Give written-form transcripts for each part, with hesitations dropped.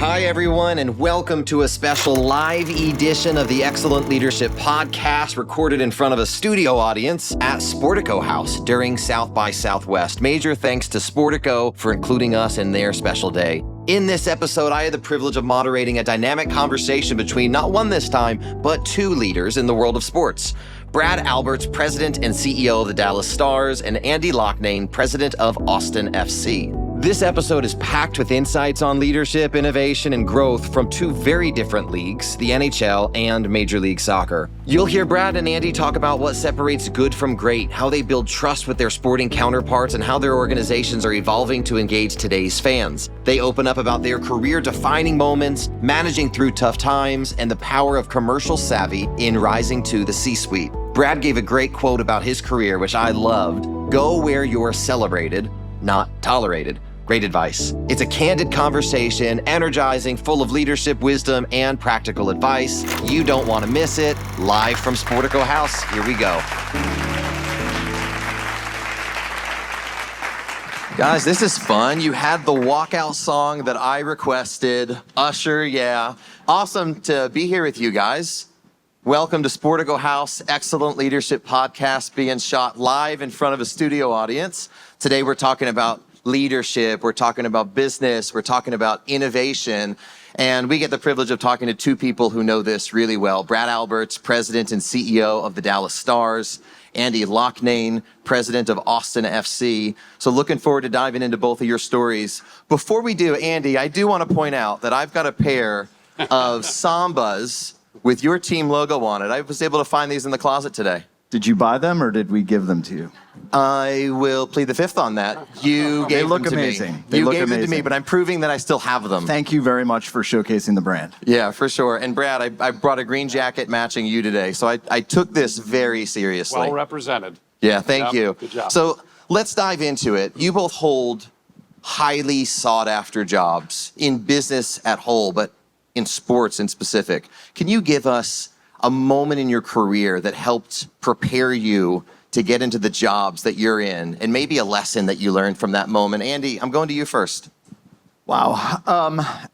Hi, everyone, and welcome to a special live edition of the Excellent Leadership Podcast, recorded in front of a studio audience at Sportico House during South by Southwest. Major thanks to Sportico for including us in their special day. In this episode, I had the privilege of moderating a dynamic conversation between not one this time, but two leaders in the world of sports. Brad Alberts, President and CEO of the Dallas Stars, and Andy Loughnane, President of Austin FC. This episode is packed with insights on leadership, innovation, and growth from two very different leagues, the NHL and Major League Soccer. You'll hear Brad and Andy talk about what separates good from great, how they build trust with their sporting counterparts, and how their organizations are evolving to engage today's fans. They open up about their career-defining moments, managing through tough times, and the power of commercial savvy in rising to the C-suite. Brad gave a great quote about his career, which I loved. Go where you're celebrated, not tolerated. Great advice. It's a candid conversation, energizing, full of leadership, wisdom, and practical advice. You don't want to miss it. Live from Sportico House, here we go. Guys, this is fun. You had the walkout song that I requested. Usher, yeah. Awesome to be here with you guys. Welcome to Sportico House, Excellent Leadership Podcast being shot live in front of a studio audience. Today we're talking about leadership, we're talking about business, we're talking about innovation, and we get the privilege of talking to two people who know this really well. Brad Alberts, President and CEO of the Dallas Stars, Andy Loughnane, President of Austin FC. So looking forward to diving into both of your stories. Before we do, Andy, I do want to point out that I've got a pair of Sambas with your team logo on it. I was able to find these in the closet today. Did you buy them or did we give them to you? I will plead the fifth on that. You gave them to amazing. me. They you look gave amazing. them to me, but I'm proving that I still have them. Thank you very much for showcasing the brand. Yeah, for sure. And Brad, I brought a green jacket matching you today, so I took this very seriously. Well represented. Yeah, thank you. Good job. So let's dive into it. You both hold highly sought after jobs in business at whole, but in sports in specific. Can you give us a moment in your career that helped prepare you to get into the jobs that you're in, and maybe a lesson that you learned from that moment? Andy, I'm going to you first. Wow.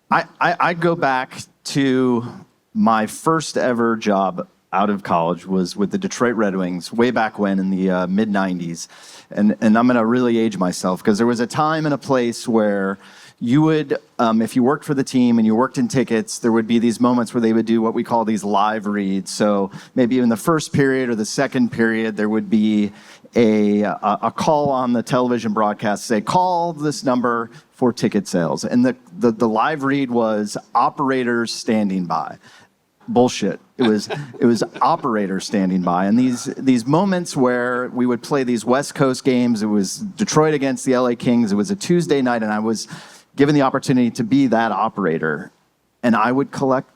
I go back to my first ever job out of college was with the Detroit Red Wings way back when in the mid-90s. And I'm going to really age myself because there was a time and a place where you would, if you worked for the team and you worked in tickets, there would be these moments where they would do what we call these live reads. So maybe in the first period or the second period, there would be a call on the television broadcast, say, call this number for ticket sales. And the live read was operators standing by. Bullshit. It was operators standing by. And these moments where we would play these West Coast games, it was Detroit against the LA Kings. It was a Tuesday night, and I was given the opportunity to be that operator. And I would collect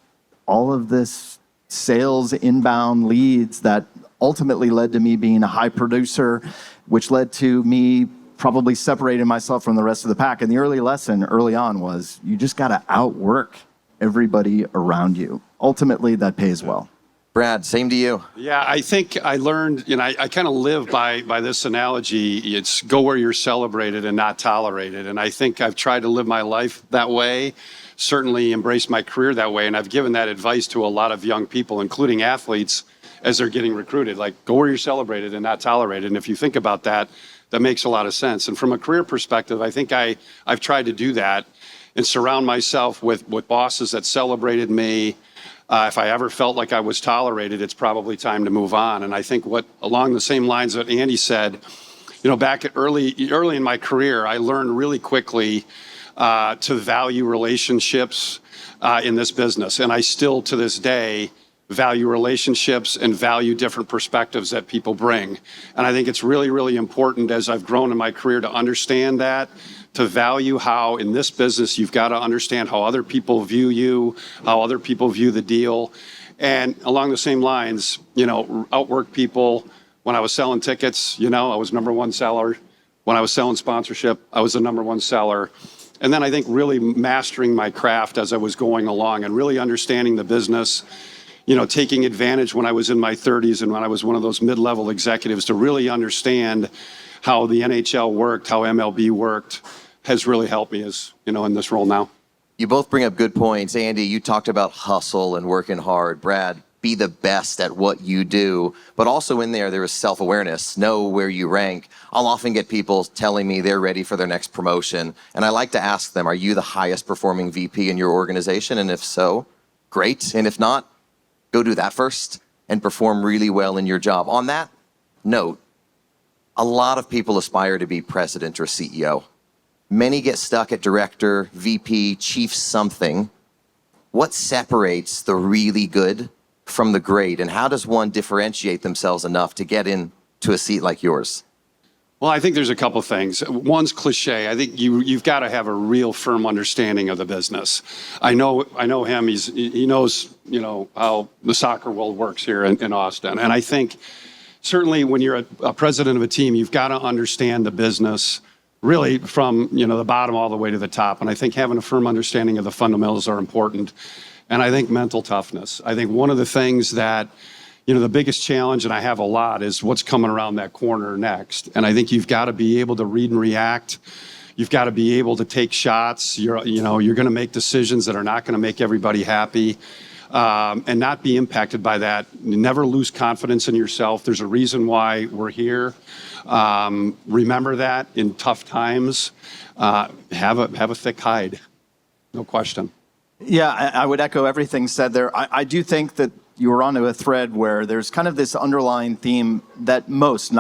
all of this sales inbound leads that ultimately led to me being a high producer, which led to me probably separating myself from the rest of the pack. And the early lesson early on was you just got to outwork everybody around you. Ultimately, that pays well. Brad, same to you. Yeah, I think I learned, I kind of live by this analogy. It's go where you're celebrated and not tolerated. And I think I've tried to live my life that way, certainly embrace my career that way. And I've given that advice to a lot of young people, including athletes, as they're getting recruited. Like, go where you're celebrated and not tolerated. And if you think about that, that makes a lot of sense. And from a career perspective, I think I've tried to do that and surround myself with bosses that celebrated me. If I ever felt like I was tolerated, it's probably time to move on. And I think along the same lines that Andy said, back early in my career, I learned really quickly to value relationships in this business. And I still, to this day, value relationships and value different perspectives that people bring. And I think it's really, really important as I've grown in my career to understand that, to value how in this business you've got to understand how other people view you, how other people view the deal. And along the same lines, outwork people. When I was selling tickets, I was number one seller. When I was selling sponsorship, I was the number one seller. And then I think really mastering my craft as I was going along and really understanding the business, taking advantage when I was in my 30s and when I was one of those mid-level executives to really understand how the NHL worked, how MLB worked, has really helped me as, in this role now. You both bring up good points. Andy, you talked about hustle and working hard. Brad, be the best at what you do. But also in there is self-awareness. Know where you rank. I'll often get people telling me they're ready for their next promotion. And I like to ask them, are you the highest performing VP in your organization? And if so, great. And if not, go do that first and perform really well in your job. On that note, a lot of people aspire to be president or CEO. Many get stuck at director, VP, chief something. What separates the really good from the great, and how does one differentiate themselves enough to get into a seat like yours? Well, I think there's a couple things. One's cliche. I think you've got to have a real firm understanding of the business. I know him. He knows how the soccer world works here in Austin, and I think certainly when you're a president of a team, you've got to understand the business really from the bottom all the way to the top. And I think having a firm understanding of the fundamentals are important. And I think mental toughness. I think one of the things that, the biggest challenge, and I have a lot, is what's coming around that corner next. And I think you've got to be able to read and react. You've got to be able to take shots. You're going to make decisions that are not going to make everybody happy. And not be impacted by that. Never lose confidence in yourself. There's a reason why we're here. Remember that in tough times. Have a thick hide, no question. Yeah, I would echo everything said there. I do think that you were onto a thread where there's kind of this underlying theme that most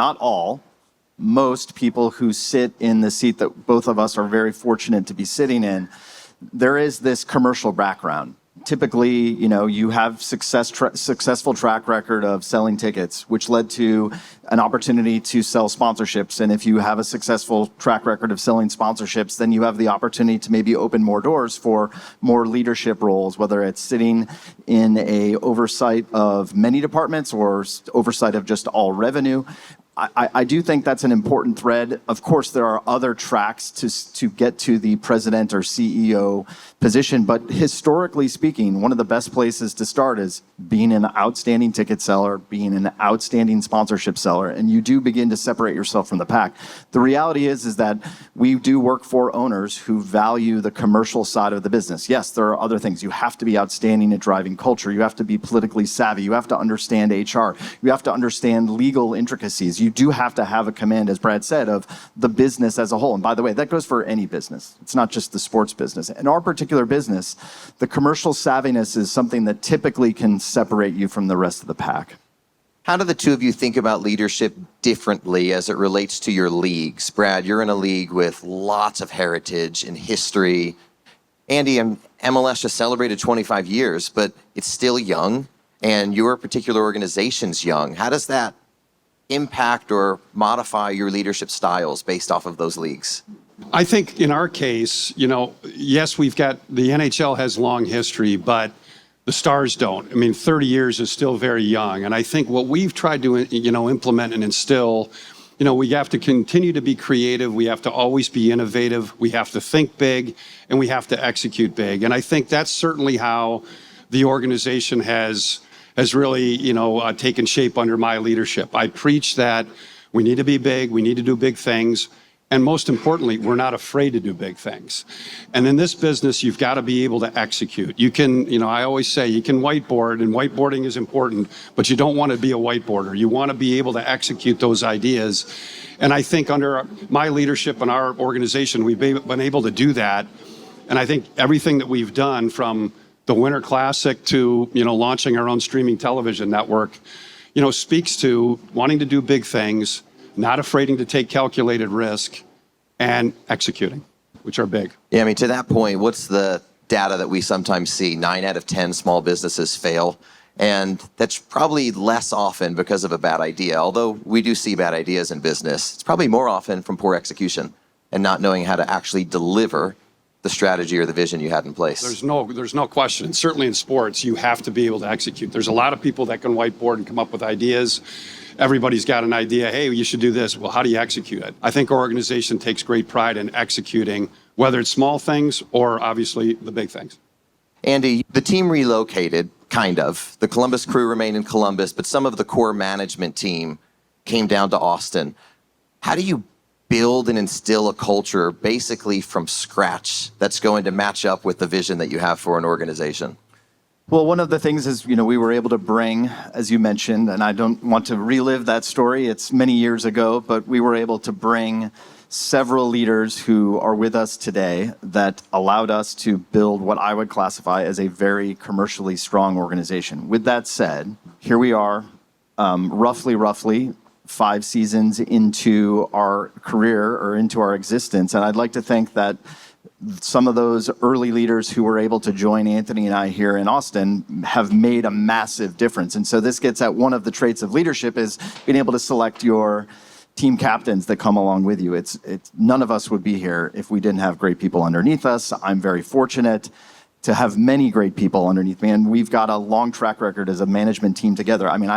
people who sit in the seat that both of us are very fortunate to be sitting in, there is this commercial background. Typically, you have successful track record of selling tickets, which led to an opportunity to sell sponsorships. And if you have a successful track record of selling sponsorships, then you have the opportunity to maybe open more doors for more leadership roles, whether it's sitting in a oversight of many departments or oversight of just all revenue. I do think that's an important thread. Of course, there are other tracks to get to the president or CEO position, but historically speaking, one of the best places to start is being an outstanding ticket seller, being an outstanding sponsorship seller, and you do begin to separate yourself from the pack. The reality is that we do work for owners who value the commercial side of the business. Yes, there are other things. You have to be outstanding at driving culture. You have to be politically savvy. You have to understand HR. You have to understand legal intricacies. You do have to have a command, as Brad said, of the business as a whole. And by the way, that goes for any business. It's not just the sports business. In our particular business, the commercial savviness is something that typically can separate you from the rest of the pack. How do the two of you think about leadership differently as it relates to your leagues? Brad, you're in a league with lots of heritage and history. Andy, MLS just celebrated 25 years, but it's still young, and your particular organization's young. How does that impact or modify your leadership styles based off of those leagues? I think in our case, yes, we've got the NHL has long history, but the Stars don't. 30 years is still very young. And I think what we've tried to, implement and instill, we have to continue to be creative. We have to always be innovative. We have to think big, and we have to execute big. And I think that's certainly how the organization has really, taken shape under my leadership. I preach that we need to be big, we need to do big things, and most importantly, we're not afraid to do big things. And in this business, you've got to be able to execute. You can, I always say, you can whiteboard, and whiteboarding is important, but you don't want to be a whiteboarder. You want to be able to execute those ideas. And I think under my leadership and our organization, we've been able to do that. And I think everything that we've done from the Winter Classic to, launching our own streaming television network, speaks to wanting to do big things, not afraid to take calculated risk, and executing, which are big. Yeah, to that point, what's the data that we sometimes see? 9 out of 10 small businesses fail. And that's probably less often because of a bad idea. Although we do see bad ideas in business, it's probably more often from poor execution and not knowing how to actually deliver the strategy or the vision you had in place. There's no question. Certainly in sports, you have to be able to execute. There's a lot of people that can whiteboard and come up with ideas. Everybody's got an idea. Hey, you should do this. Well, how do you execute it? I think our organization takes great pride in executing, whether it's small things or obviously the big things. Andy, the team relocated, kind of. The Columbus crew remained in Columbus, but some of the core management team came down to Austin. How do you build and instill a culture basically from scratch that's going to match up with the vision that you have for an organization? Well, one of the things is, we were able to bring, as you mentioned, and I don't want to relive that story, it's many years ago, but we were able to bring several leaders who are with us today that allowed us to build what I would classify as a very commercially strong organization. With that said, here we are, roughly 5 seasons into our career or into our existence, and I'd like to think that some of those early leaders who were able to join Anthony and I here in Austin have made a massive difference. And so this gets at one of the traits of leadership is being able to select your team captains that come along with you. It's none of us would be here if we didn't have great people underneath us. I'm very fortunate to have many great people underneath me, and we've got a long track record as a management team together. I mean,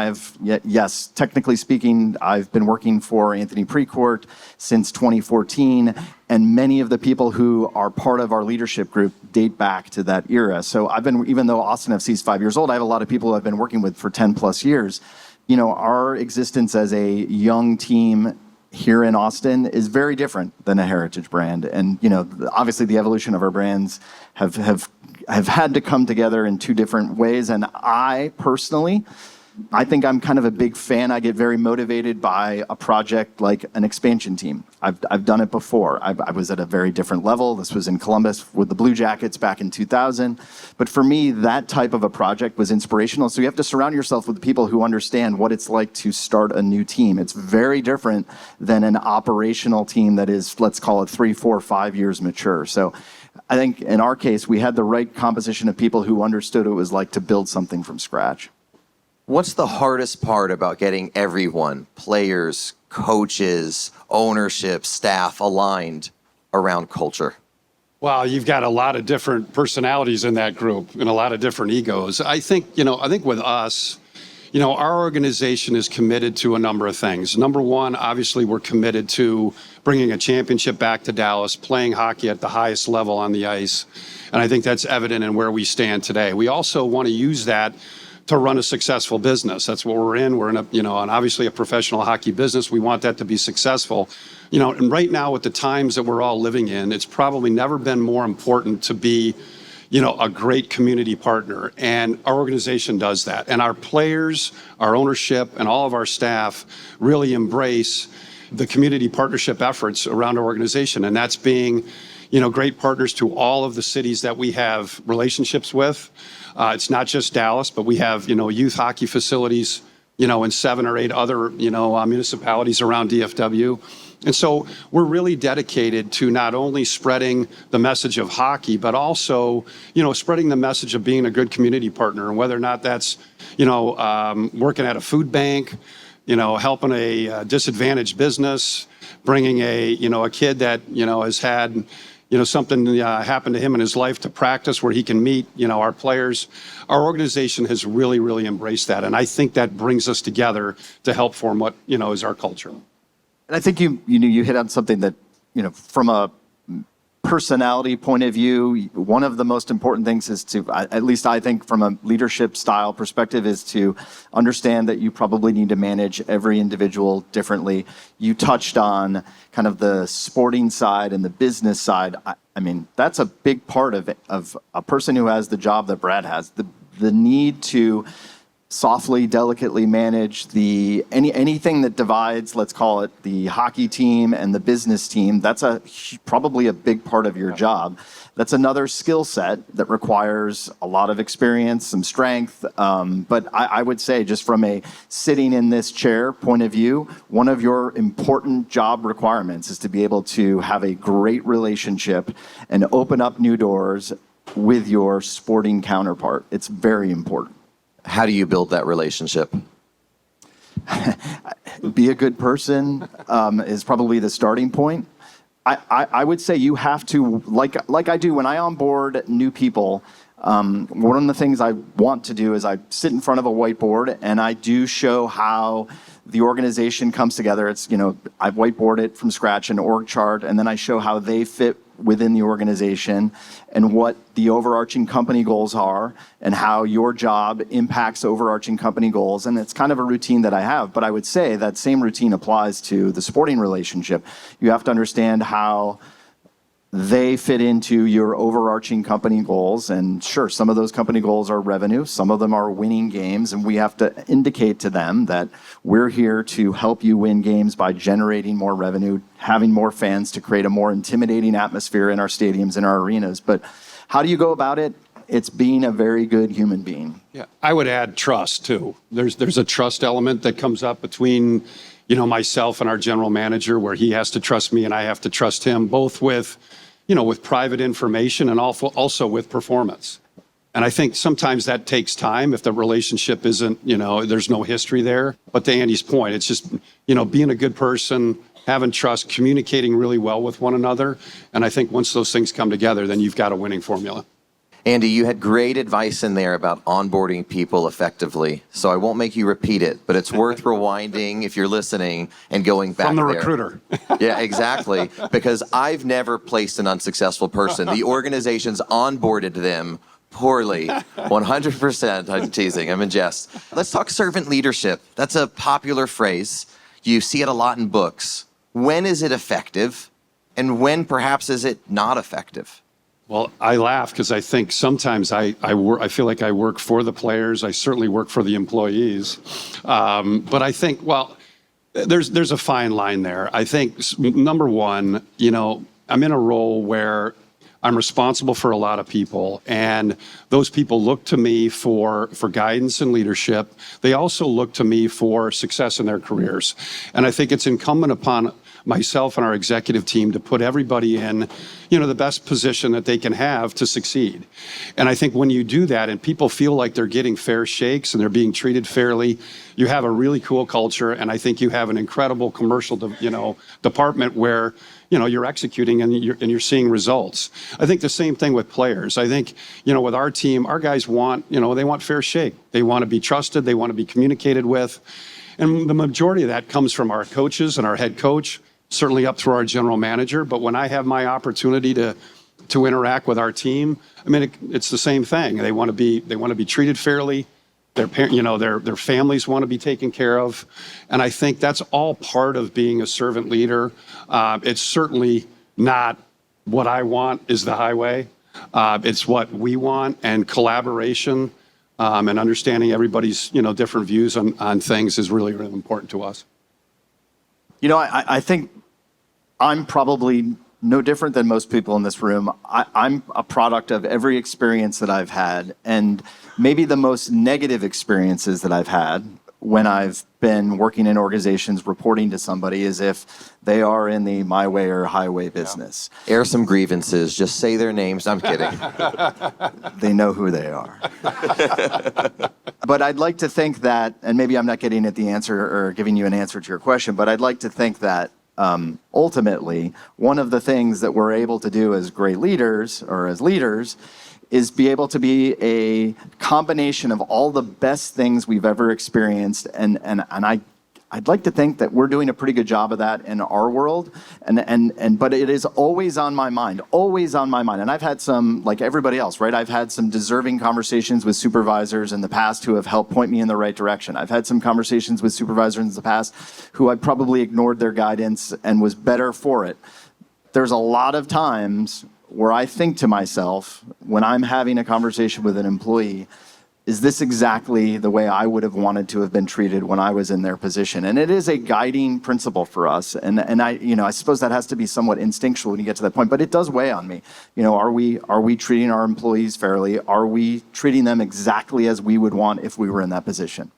yes, technically speaking, I've been working for Anthony Precourt since 2014, and many of the people who are part of our leadership group date back to that era. So even though Austin FC is 5 years old, I have a lot of people who I've been working with for 10 plus years. Our existence as a young team here in Austin is very different than a heritage brand. And, obviously the evolution of our brands have had to come together in 2 different ways. And I personally, I think I'm kind of a big fan. I get very motivated by a project like an expansion team. I've done it before. I was at a very different level. This was in Columbus with the Blue Jackets back in 2000. But for me, that type of a project was inspirational. So you have to surround yourself with people who understand what it's like to start a new team. It's very different than an operational team that is, let's call it 3, 4, 5 years mature. So I think in our case, we had the right composition of people who understood what it was like to build something from scratch. What's the hardest part about getting everyone, players, coaches, ownership, staff, aligned around culture? Well, you've got a lot of different personalities in that group and a lot of different egos. I think with us, our organization is committed to a number of things. Number one, obviously, we're committed to bringing a championship back to Dallas, playing hockey at the highest level on the ice. And I think that's evident in where we stand today. We also want to use that to run a successful business. That's what we're in. We're in and obviously a professional hockey business. We want that to be successful. And right now with the times that we're all living in, it's probably never been more important to be, a great community partner. And our organization does that. And our players, our ownership, and all of our staff really embrace the community partnership efforts around our organization. And that's being, great partners to all of the cities that we have relationships with. It's not just Dallas, but we have, youth hockey facilities, in 7 or 8 other, municipalities around DFW. And so we're really dedicated to not only spreading the message of hockey, but also, spreading the message of being a good community partner. And whether or not that's, working at a food bank, helping a disadvantaged business, bringing a kid that, has had, something happened to him in his life to practice where he can meet, our players. Our organization has really, really embraced that. And I think that brings us together to help form what, is our culture. And I think you hit on something that, from a personality point of view, one of the most important things is to, at least I think from a leadership style perspective, is to understand that you probably need to manage every individual differently. You touched on kind of the sporting side and the business side. I mean, that's a big part of a person who has the job that Brad has. The need to softly, delicately manage anything that divides, let's call it the hockey team and the business team. That's probably a big part of your job. That's another skill set that requires a lot of experience, some strength. But I would say, just from a sitting in this chair point of view, one of your important job requirements is to be able to have a great relationship and open up new doors with your sporting counterpart. It's very important. How do you build that relationship? Be a good person is probably the starting point. I would say you have to, like I do when I onboard new people, one of the things I want to do is I sit in front of a whiteboard and I do show how the organization comes together. It's, I whiteboard it from scratch, an org chart, and then I show how they fit within the organization and what the overarching company goals are and how your job impacts overarching company goals. And it's kind of a routine that I have, but I would say that same routine applies to the sporting relationship. You have to understand how they fit into your overarching company goals. And sure, some of those company goals are revenue, some of them are winning games, and we have to indicate to them that we're here to help you win games by generating more revenue, having more fans to create a more intimidating atmosphere in our stadiums and our arenas. But how do you go about it? It's being a very good human being. Yeah, I would add trust too. There's a trust element that comes up between, myself and our general manager, where he has to trust me and I have to trust him, both with private information and also with performance. And I think sometimes that takes time if the relationship isn't, there's no history there. But to Andy's point, it's just, being a good person, having trust, communicating really well with one another. And I think once those things come together, then you've got a winning formula. Andy, you had great advice in there about onboarding people effectively, so I won't make you repeat it, but it's worth rewinding if you're listening and going back From the there. recruiter. Yeah, exactly, because I've never placed an unsuccessful person. The organization's onboarded them poorly, 100%. I'm teasing, I'm in jest. Let's talk servant leadership. That's a popular phrase. You see it a lot in books. When is it effective, and when perhaps is it not effective? Well, I laugh because I think sometimes I feel like I work for the players. I certainly work for the employees. But I think, there's a fine line there. I think, number one, I'm in a role where I'm responsible for a lot of people, and those people look to me for guidance and leadership. They also look to me for success in their careers. And I think it's incumbent upon myself and our executive team to put everybody in, the best position that they can have to succeed. And I think when you do that and people feel like they're getting fair shakes and they're being treated fairly, you have a really cool culture. And I think you have an incredible commercial, department where, you're executing and you're seeing results. I think the same thing with players. I think, with our team, our guys want, they want fair shake. They want to be trusted. They want to be communicated with. And the majority of that comes from our coaches and our head coach, certainly up through our general manager. But when I have my opportunity to interact with our team, it's the same thing. They want to be treated fairly. Their families want to be taken care of. And I think that's all part of being a servant leader. It's certainly not what I want is the highway. It's what we want, and collaboration and understanding everybody's, different views on things is really, really important to us. I think I'm probably no different than most people in this room. I'm a product of every experience that I've had, and maybe the most negative experiences that I've had when I've been working in organizations reporting to somebody is if they are in the my way or highway business. Air some grievances, just say their names. I'm kidding. They know who they are. But I'd like to think that, and maybe I'm not getting at the answer or giving you an answer to your question, but I'd like to think that ultimately, one of the things that we're able to do as great leaders or as leaders is be able to be a combination of all the best things we've ever experienced. And I'd like to think that we're doing a pretty good job of that in our world. But it is always on my mind. And I've had some, like everybody else, right? I've had some deserving conversations with supervisors in the past who have helped point me in the right direction. I've had some conversations with supervisors in the past who I probably ignored their guidance and was better for it. There's a lot of times where I think to myself, when I'm having a conversation with an employee, is this exactly the way I would have wanted to have been treated when I was in their position? And it is a guiding principle for us. And I suppose that has to be somewhat instinctual when you get to that point, but it does weigh on me. Are we treating our employees fairly? Are we treating them exactly as we would want if we were in that position?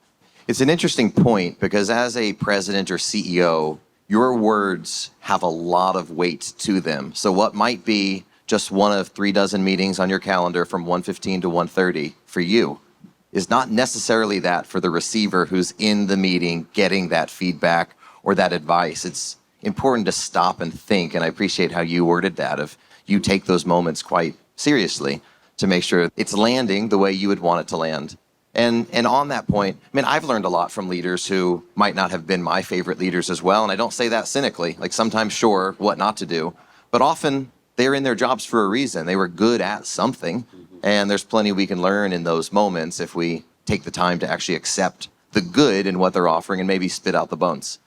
It's an interesting point because as a president or CEO, your words have a lot of weight to them. So what might be just one of 36 meetings on your calendar from 1:15 to 1:30 for you is not necessarily that for the receiver who's in the meeting getting that feedback or that advice. It's important to stop and think, and I appreciate how you worded that, of you take those moments quite seriously to make sure it's landing the way you would want it to land. And on that point, I've learned a lot from leaders who might not have been my favorite leaders as well, and I don't say that cynically. Like sometimes, sure, what not to do, but often they're in their jobs for a reason. They were good at something, and there's plenty we can learn in those moments if we take the time to actually accept the good in what they're offering and maybe spit out the bones.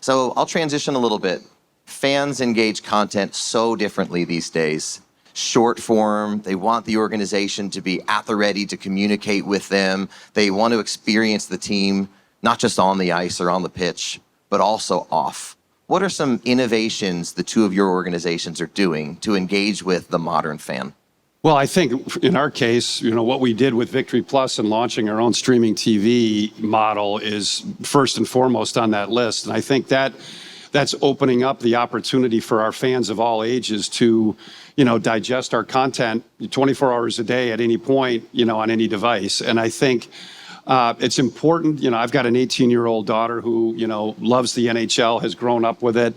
So I'll transition a little bit. Fans engage content so differently these days. Short form, they want the organization to be at the ready to communicate with them. They want to experience the team, not just on the ice or on the pitch, but also off. What are some innovations the two of your organizations are doing to engage with the modern fan? Well, I think in our case, what we did with Victory Plus and launching our own streaming TV model is first and foremost on that list. And I think that's opening up the opportunity for our fans of all ages to, digest our content 24 hours a day at any point, on any device. And I think it's important. I've got an 18-year-old daughter who, loves the NHL, has grown up with it.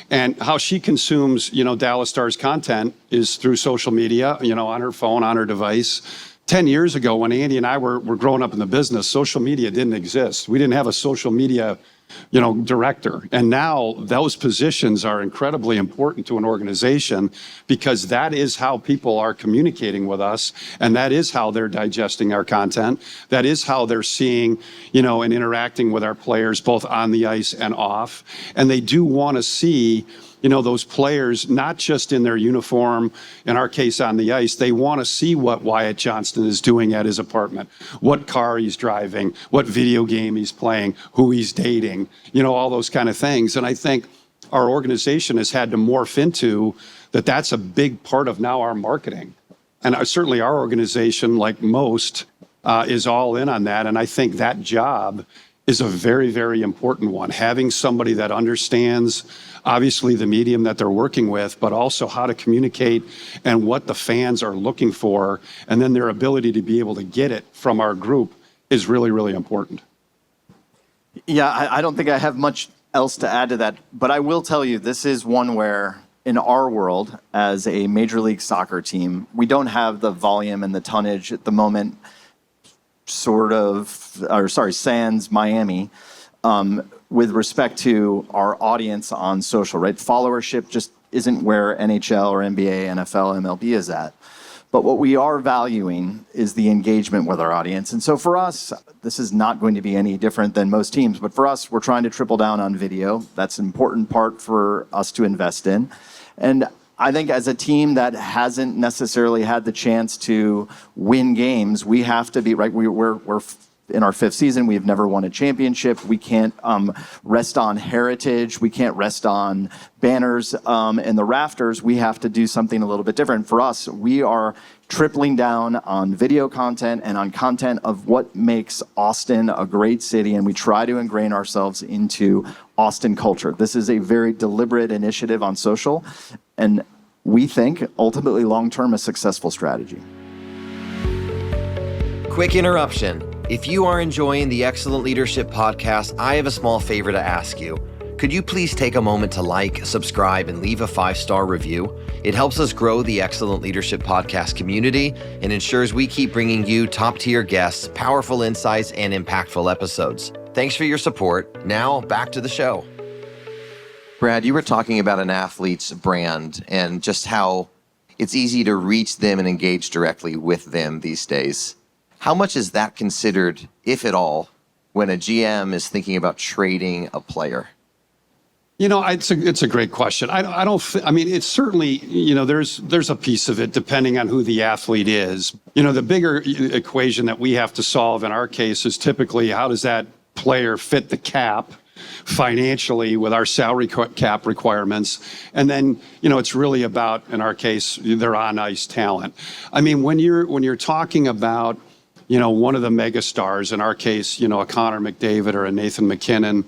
And how she consumes, Dallas Stars content is through social media, on her phone, on her device. 10 years ago, when Andy and I were growing up in the business, social media didn't exist. We didn't have a social media, director. And now those positions are incredibly important to an organization because that is how people are communicating with us. And that is how they're digesting our content. That is how they're seeing, and interacting with our players, both on the ice and off. And they do want to see, those players, not just in their uniform, in our case on the ice, they want to see what Wyatt Johnston is doing at his apartment, what car he's driving, what video game he's playing, who he's dating, all those kind of things. And I think our organization has had to morph into that's a big part of now our marketing. And certainly our organization, like most, is all in on that. And I think that job is a very, very important one. Having somebody that understands, obviously, the medium that they're working with, but also how to communicate and what the fans are looking for, and then their ability to be able to get it from our group is really, really important. Yeah, I don't think I have much else to add to that, but I will tell you this is one where in our world, as a Major League Soccer team, we don't have the volume and the tonnage at the moment, sans Miami, with respect to our audience on social, right? Followership just isn't where NHL or NBA, NFL, MLB is at. But what we are valuing is the engagement with our audience. And so for us, this is not going to be any different than most teams, but for us, we're trying to triple down on video. That's an important part for us to invest in. And I think as a team that hasn't necessarily had the chance to win games, we have to be, right? We're in our fifth season. We have never won a championship. We can't rest on heritage. We can't rest on banners in the rafters. We have to do something a little bit different. For us, we are tripling down on video content and on content of what makes Austin a great city, and we try to ingrain ourselves into Austin culture. This is a very deliberate initiative on social, and we think ultimately long-term a successful strategy. Quick interruption. If you are enjoying the Excellent Leadership Podcast, I have a small favor to ask you. Could you please take a moment to like, subscribe, and leave a 5-star review? It helps us grow the Excellent Leadership Podcast community and ensures we keep bringing you top-tier guests, powerful insights, and impactful episodes. Thanks for your support. Now, back to the show. Brad, you were talking about an athlete's brand and just how it's easy to reach them and engage directly with them these days. How much is that considered, if at all, when a GM is thinking about trading a player? It's a great question. It's certainly, there's a piece of it depending on who the athlete is. The bigger equation that we have to solve in our case is typically how does that player fit the cap financially with our salary cap requirements. And then, it's really about, in our case, their on-ice talent. When you're talking about, one of the mega stars, in our case, a Connor McDavid or a Nathan McKinnon,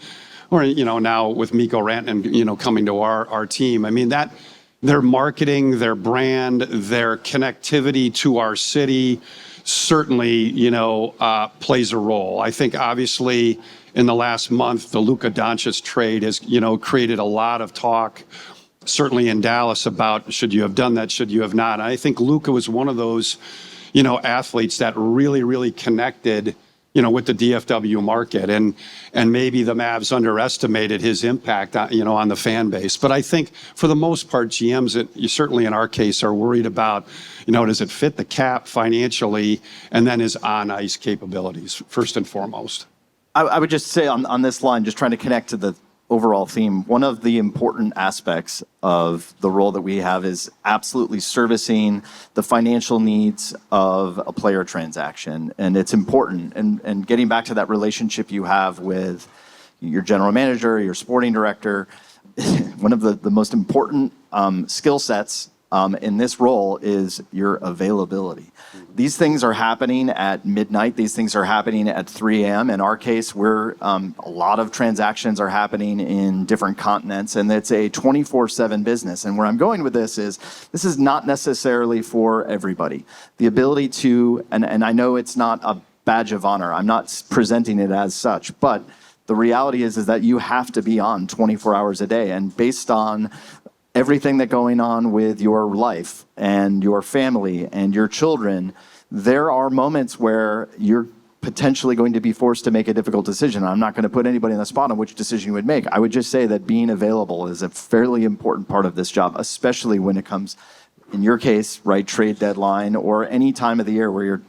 or, now with Mikko Rantanen, coming to our team. That their marketing, their brand, their connectivity to our city certainly, plays a role. I think obviously in the last month, the Luka Doncic trade has, created a lot of talk, certainly in Dallas, about should you have done that, should you have not. And I think Luka was one of those, athletes that really, really connected with the DFW market, and maybe the Mavs underestimated his impact on, on the fan base. But I think for the most part, GMs, certainly in our case, are worried about, does it fit the cap financially, and then his on-ice capabilities first and foremost. I would just say on this line, just trying to connect to the overall theme, one of the important aspects of the role that we have is absolutely servicing the financial needs of a player transaction. And it's important. And getting back to that relationship you have with your general manager, your sporting director, one of the most important skill sets in this role is your availability. These things are happening at midnight. These things are happening at 3 a.m. In our case, a lot of transactions are happening in different continents, and it's a 24/7 business. And where I'm going with this is not necessarily for everybody. The ability to, and I know it's not a badge of honor. I'm not presenting it as such, but the reality is that you have to be on 24 hours a day, and based on everything that's going on with your life and your family and your children, there are moments where you're potentially going to be forced to make a difficult decision. I'm not going to put anybody on the spot on which decision you would make. I would just say that being available is a fairly important part of this job, especially when it comes, in your case, right, trade deadline or any time of the year where you're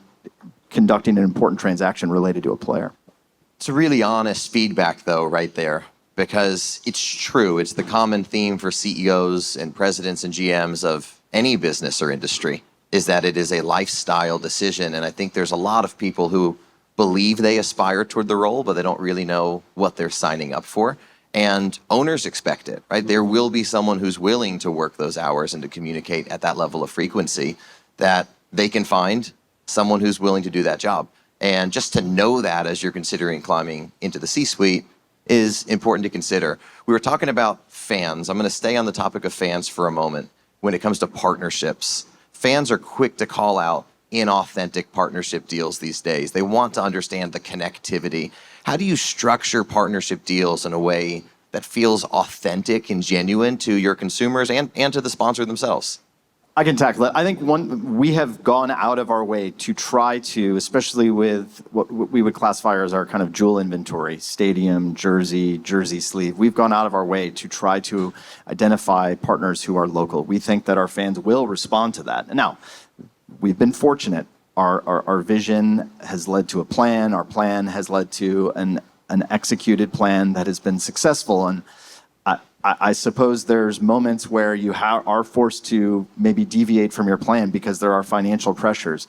conducting an important transaction related to a player. It's a really honest feedback, though, right there. Because it's true, it's the common theme for CEOs and presidents and GMs of any business or industry, is that it is a lifestyle decision. And I think there's a lot of people who believe they aspire toward the role, but they don't really know what they're signing up for. And owners expect it, right? There will be someone who's willing to work those hours and to communicate at that level of frequency, that they can find someone who's willing to do that job. And just to know that as you're considering climbing into the C-suite is important to consider. We were talking about fans. I'm going to stay on the topic of fans for a moment. When it comes to partnerships, fans are quick to call out inauthentic partnership deals these days. They want to understand the connectivity. How do you structure partnership deals in a way that feels authentic and genuine to your consumers and to the sponsor themselves? I can tackle it. I think we have gone out of our way to try to, especially with what we would classify as our kind of jewel inventory, stadium, jersey sleeve. We've gone out of our way to try to identify partners who are local. We think that our fans will respond to that. Now, we've been fortunate. Our vision has led to a plan. Our plan has led to an executed plan that has been successful. And I suppose there's moments where you are forced to maybe deviate from your plan because there are financial pressures.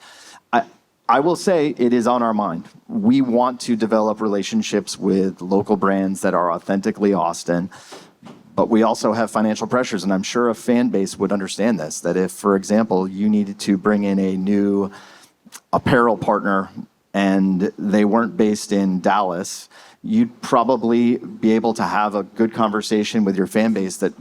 I will say it is on our mind. We want to develop relationships with local brands that are authentically Austin, but we also have financial pressures, and I'm sure a fan base would understand this, that if, for example, you needed to bring in a new apparel partner and they weren't based in Dallas, you'd probably be able to have a good conversation with your fan base that,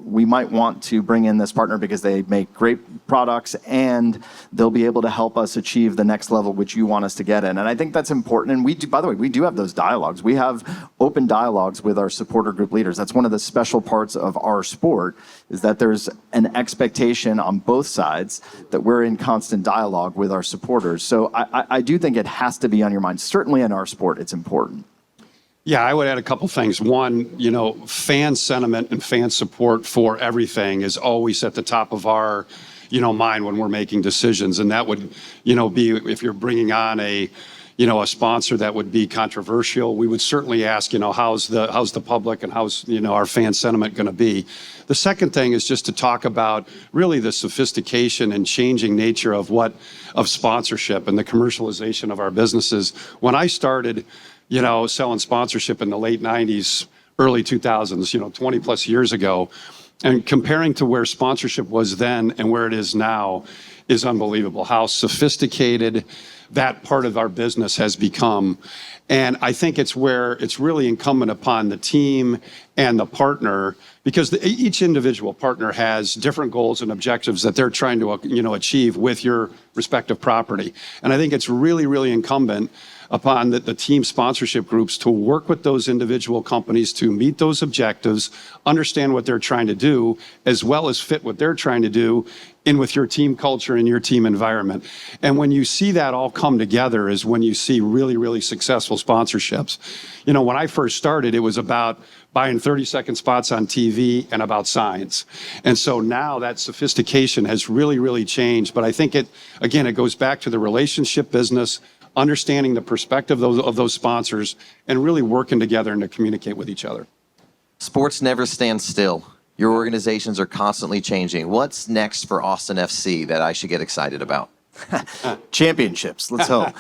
we might want to bring in this partner because they make great products and they'll be able to help us achieve the next level which you want us to get in. And I think that's important. And we do, by the way, we do have those dialogues. We have open dialogues with our supporter group leaders. That's one of the special parts of our sport, is that there's an expectation on both sides that we're in constant dialogue with our supporters. So I do think it has to be on your mind. Certainly in our sport, it's important. Yeah, I would add a couple things. One, fan sentiment and fan support for everything is always at the top of our, mind when we're making decisions. And that would, be if you're bringing on a sponsor that would be controversial, we would certainly ask, how's the public and how's, our fan sentiment going to be. The second thing is just to talk about really the sophistication and changing nature of sponsorship and the commercialization of our businesses. When I started, selling sponsorship in the late 90s, early 2000s, 20 plus years ago, and comparing to where sponsorship was then and where it is now is unbelievable. How sophisticated that part of our business has become. And I think it's where it's really incumbent upon the team and the partner, because each individual partner has different goals and objectives that they're trying to achieve with your respective property. And I think it's really, really incumbent upon the team sponsorship groups to work with those individual companies to meet those objectives, understand what they're trying to do, as well as fit what they're trying to do in with your team culture and your team environment. And when you see that all come together is when you see really, really successful sponsorships. You know, when I first started, it was about buying 30-second spots on TV and about signs. And so now that sophistication has really, really changed. But I think it goes back to the relationship business, understanding the perspective of those sponsors, and really working together and to communicate with each other. Sports never stands still. Your organizations are constantly changing. What's next for Austin FC that I should get excited about? Championships, let's hope.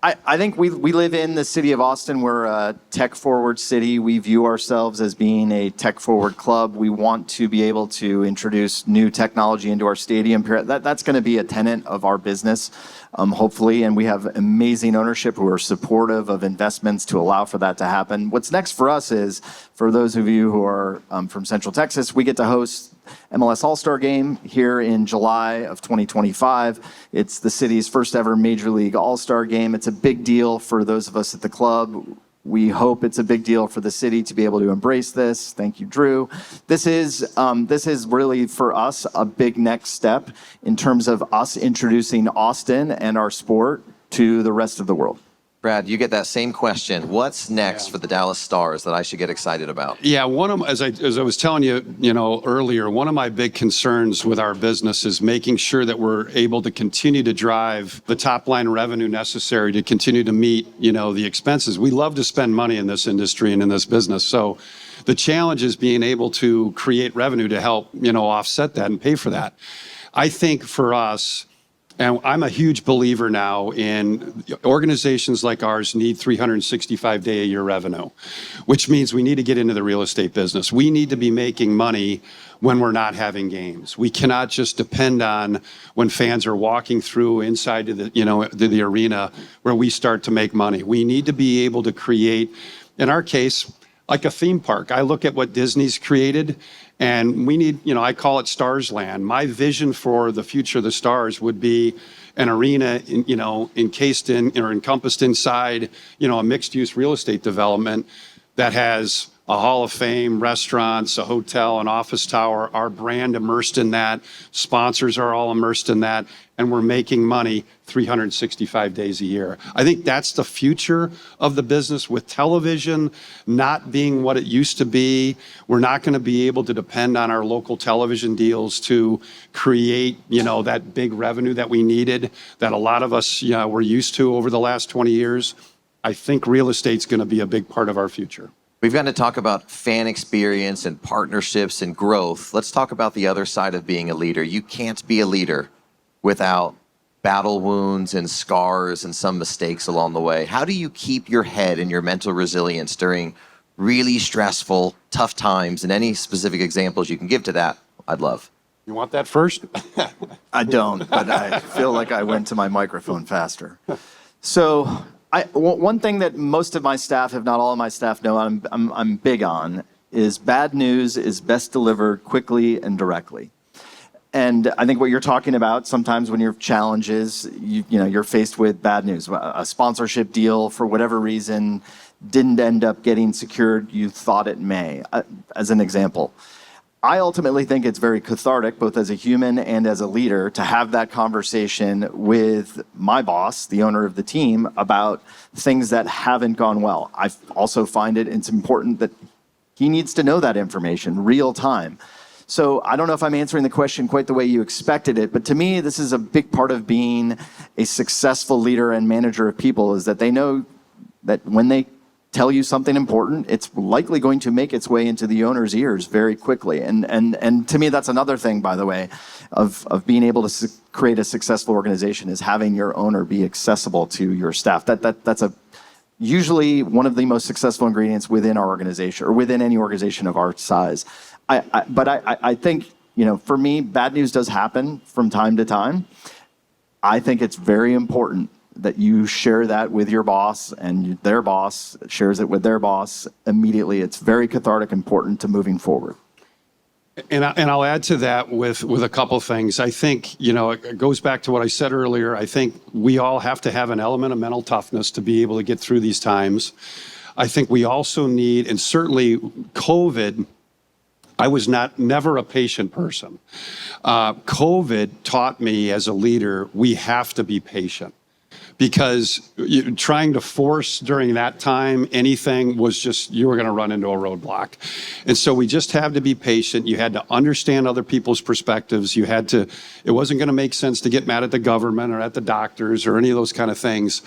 I think we live in the city of Austin. We're a tech-forward city. We view ourselves as being a tech-forward club. We want to be able to introduce new technology into our stadium. That's going to be a tenet of our business, hopefully, and we have amazing ownership who are supportive of investments to allow for that to happen. What's next for us is, for those of you who are from Central Texas, we get to host MLS All-Star Game here in July of 2025. It's the city's first ever Major League All-Star Game. It's a big deal for those of us at the club. We hope it's a big deal for the city to be able to embrace this. Thank you, Drew. This is really, for us, a big next step in terms of us introducing Austin and our sport to the rest of the world. Brad, you get that same question. What's next for the Dallas Stars that I should get excited about? Yeah, as I was telling you, earlier, one of my big concerns with our business is making sure that we're able to continue to drive the top line revenue necessary to continue to meet, the expenses. We love to spend money in this industry and in this business. So the challenge is being able to create revenue to help, offset that and pay for that. I think for us, and I'm a huge believer now in organizations like ours need 365-day-a-year revenue, which means we need to get into the real estate business. We need to be making money when we're not having games. We cannot just depend on when fans are walking through inside to the arena where we start to make money. We need to be able to create, in our case, like a theme park. I look at what Disney's created, and we need, I call it Stars Land. My vision for the future of the Stars would be an arena, encased in or encompassed inside, a mixed-use real estate development that has a Hall of Fame, restaurants, a hotel, an office tower, our brand immersed in that, sponsors are all immersed in that, and we're making money 365 days a year. I think that's the future of the business. With television not being what it used to be, we're not going to be able to depend on our local television deals to create, that big revenue that we needed, that a lot of us were used to over the last 20 years. I think real estate's going to be a big part of our future. We've got to talk about fan experience and partnerships and growth. Let's talk about the other side of being a leader. You can't be a leader without battle wounds and scars and some mistakes along the way. How do you keep your head and your mental resilience during really stressful, tough times? And any specific examples you can give to that, I'd love. You want that first? I don't, but I feel like I went to my microphone faster. So one thing that most of my staff, if not all of my staff, know I'm big on is bad news is best delivered quickly and directly. And I think what you're talking about, sometimes when your challenges, you're faced with bad news. A sponsorship deal, for whatever reason, didn't end up getting secured. You thought it may, as an example. I ultimately think it's very cathartic, both as a human and as a leader, to have that conversation with my boss, the owner of the team, about things that haven't gone well. I also find it's important that he needs to know that information real time. So I don't know if I'm answering the question quite the way you expected it, but to me, this is a big part of being a successful leader and manager of people, is that they know that when they tell you something important, it's likely going to make its way into the owner's ears very quickly. And to me, that's another thing, by the way, of being able to create a successful organization, is having your owner be accessible to your staff. That's usually one of the most successful ingredients within our organization, or within any organization of our size. But I think, for me, bad news does happen from time to time. I think it's very important that you share that with your boss, and their boss shares it with their boss immediately. It's very cathartic, important to moving forward. And I'll add to that with a couple things. I think, it goes back to what I said earlier. I think we all have to have an element of mental toughness to be able to get through these times. I think we also need, and certainly COVID, I was never a patient person. COVID taught me as a leader, we have to be patient. Because trying to force during that time anything was just, you were going to run into a roadblock. And so we just have to be patient. You had to understand other people's perspectives. It wasn't going to make sense to get mad at the government or at the doctors or any of those kind of things.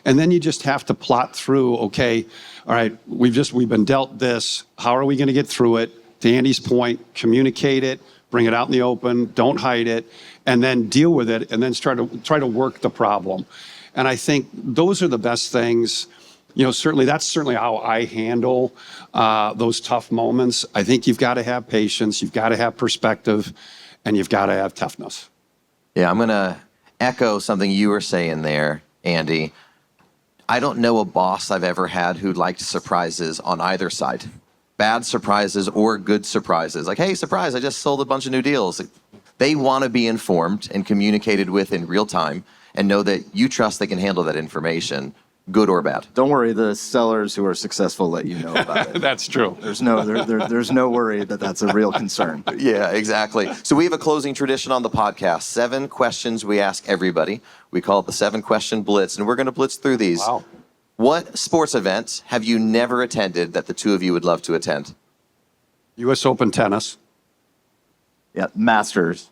And then you just have to plot through, okay, all right, we've been dealt this. How are we going to get through it? To Andy's point, communicate it, bring it out in the open, don't hide it, and then deal with it, and then try to work the problem. And I think those are the best things. That's certainly how I handle those tough moments. I think you've got to have patience, you've got to have perspective, and you've got to have toughness. Yeah, I'm going to echo something you were saying there, Andy. I don't know a boss I've ever had who liked surprises on either side. Bad surprises or good surprises. Like, hey, surprise, I just sold a bunch of new deals. They want to be informed and communicated with in real time and know that you trust they can handle that information, good or bad. Don't worry, the sellers who are successful let you know about it. That's true. There's no worry that that's a real concern. Yeah, exactly. So we have a closing tradition on the podcast. 7 questions we ask everybody. We call it the 7 Question Blitz, and we're going to blitz through these. Wow. What sports events have you never attended that the two of you would love to attend? U.S. Open tennis. Yeah, Masters.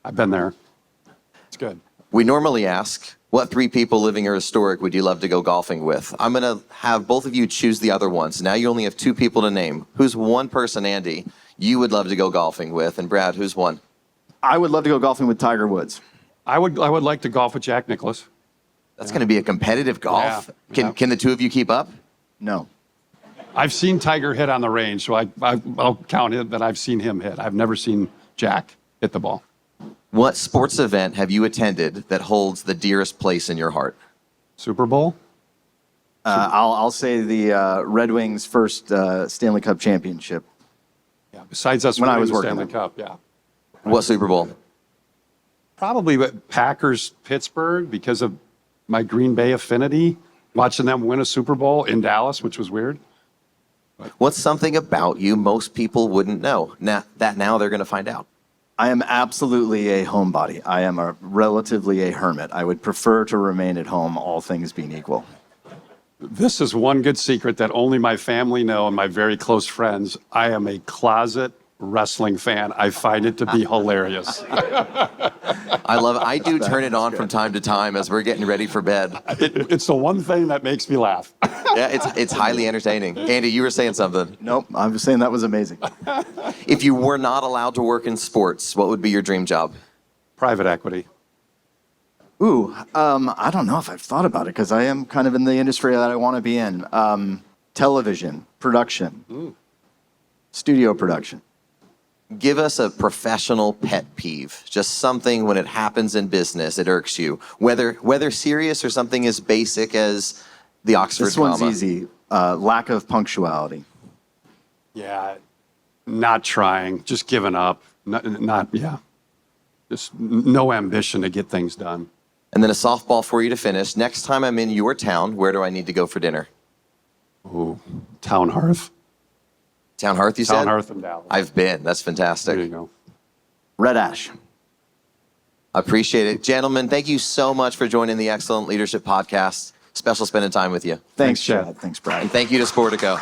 I've been there. It's good. We normally ask, what 3 people living or historic would you love to go golfing with? I'm going to have both of you choose the other ones. Now you only have 2 people to name. Who's one person, Andy, you would love to go golfing with? And Brad, who's one? I would love to go golfing with Tiger Woods. I would like to golf with Jack Nicklaus. That's going to be a competitive golf. Yeah. Can the two of you keep up? No. I've seen Tiger hit on the range, so I'll count it that I've seen him hit. I've never seen Jack hit the ball. What sports event have you attended that holds the dearest place in your heart? Super Bowl? I'll say the Red Wings' first Stanley Cup championship. Yeah. Besides us When I winning was the working Stanley there. Cup, yeah. What Super Bowl? Probably with Packers Pittsburgh because of my Green Bay affinity, watching them win a Super Bowl in Dallas, which was weird. What's something about you most people wouldn't know now they're going to find out? I am absolutely a homebody. I am relatively a hermit. I would prefer to remain at home, all things being equal. This is one good secret that only my family know and my very close friends. I am a closet wrestling fan. I find it to be hilarious. I love it. I do turn it on from time to time as we're getting ready for bed. It's the one thing that makes me laugh. Yeah, it's highly entertaining. Andy, you were saying something. Nope, I was saying that was amazing. If you were not allowed to work in sports, what would be your dream job? Private equity. Ooh, I don't know if I've thought about it because I am kind of in the industry that I want to be in. Television, production, studio production. Give us a professional pet peeve, just something when it happens in business, it irks you, whether serious or something as basic as the Oxford This one's comma. easy. Lack of punctuality. Yeah, not trying, just giving up. Just no ambition to get things done. And then a softball for you to finish. Next time I'm in your town, where do I need to go for dinner? Ooh, Town Hearth. Town Hearth, you said? Town Hearth in Dallas. I've been. That's fantastic. There you go. Red Ash. Appreciate it. Gentlemen, thank you so much for joining the Excellent Leadership Podcast. Special spending time with you. Thanks, Chad. Chad. Thanks, Brad. And thank you to Sportico.